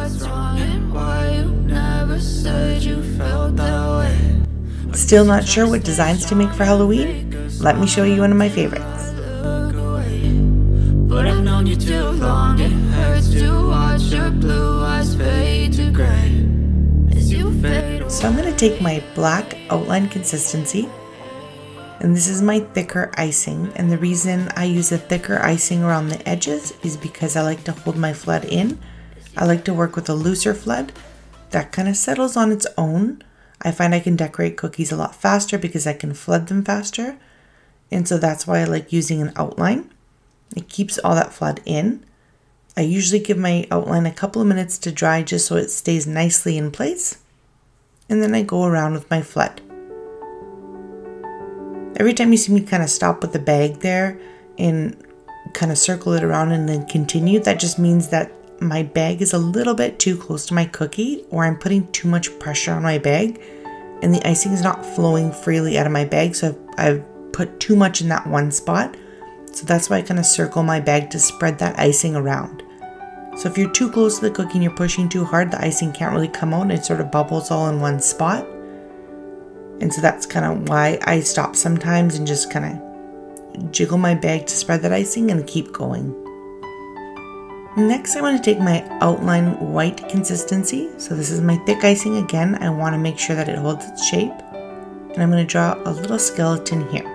what's wrong and why you never said you felt that way. Still not sure what designs to make for Halloween? Let me show you one of my favorites. But I've known you too long, it hurts to watch your blue eyes fade to gray as you fade away. So I'm going to take my black outline consistency, and this is my thicker icing, and the reason I use a thicker icing around the edges is because I like to hold my flood in. I like to work with a looser flood that kind of settles on its own. I find I can decorate cookies a lot faster because I can flood them faster, and so that's why I like using an outline. It keeps all that flood in. I usually give my outline a couple of minutes to dry just so it stays nicely in place, and then I go around with my flood. Every time you see me kind of stop with the bag there and kind of circle it around and then continue, that just means that my bag is a little bit too close to my cookie, or I'm putting too much pressure on my bag and the icing is not flowing freely out of my bag, so I've put too much in that one spot. So that's why I kind of circle my bag to spread that icing around. So if you're too close to the cookie and you're pushing too hard, the icing can't really come out and it sort of bubbles all in one spot. And so that's kind of why I stop sometimes and just kind of jiggle my bag to spread that icing and keep going. Next, I want to take my outline white consistency. So this is my thick icing again. I want to make sure that it holds its shape. And I'm going to draw a little skeleton here.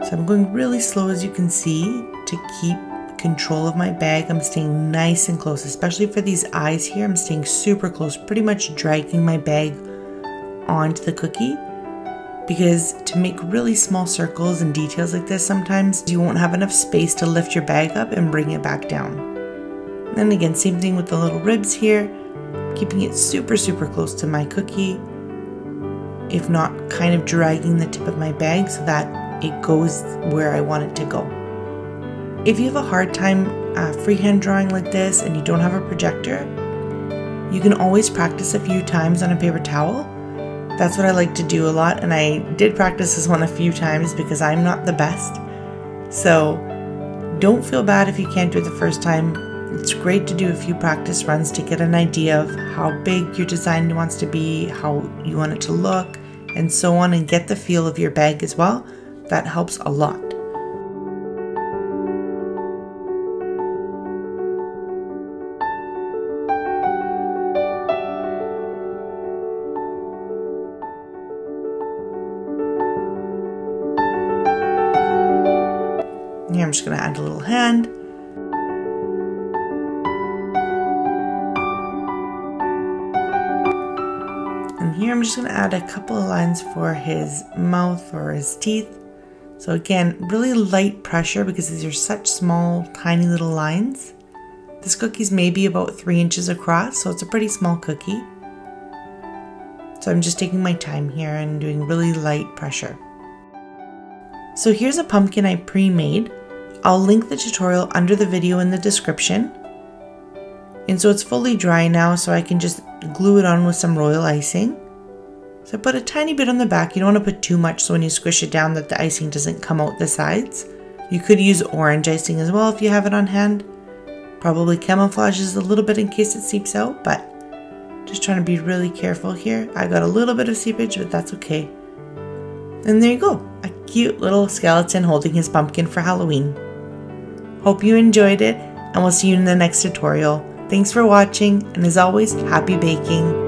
So I'm going really slow, as you can see, to keep control of my bag. I'm staying nice and close, especially for these eyes here. I'm staying super close, pretty much dragging my bag onto the cookie, because to make really small circles and details like this, sometimes you won't have enough space to lift your bag up and bring it back down. And then again, same thing with the little ribs here, keeping it super close to my cookie, if not kind of dragging the tip of my bag so that it goes where I want it to go. If you have a hard time freehand drawing like this and you don't have a projector, you can always practice a few times on a paper towel. That's what I like to do a lot, and I did practice this one a few times because I'm not the best. So don't feel bad if you can't do it the first time. It's great to do a few practice runs to get an idea of how big your design wants to be, how you want it to look, and so on, and get the feel of your bag as well. That helps a lot. Here I'm just going to add a little hand. And here I'm just going to add a couple of lines for his mouth or his teeth. So again, really light pressure because these are such small, tiny little lines. This cookie's maybe about 3 inches across, so it's a pretty small cookie. So I'm just taking my time here and doing really light pressure. So here's a pumpkin I pre-made. I'll link the tutorial under the video in the description. And so it's fully dry now, so I can just glue it on with some royal icing. So I put a tiny bit on the back. You don't want to put too much so when you squish it down that the icing doesn't come out the sides. You could use orange icing as well if you have it on hand. Probably camouflages a little bit in case it seeps out, but just trying to be really careful here. I got a little bit of seepage, but that's okay. And there you go, a cute little skeleton holding his pumpkin for Halloween. Hope you enjoyed it, and we'll see you in the next tutorial. Thanks for watching, and as always, happy baking!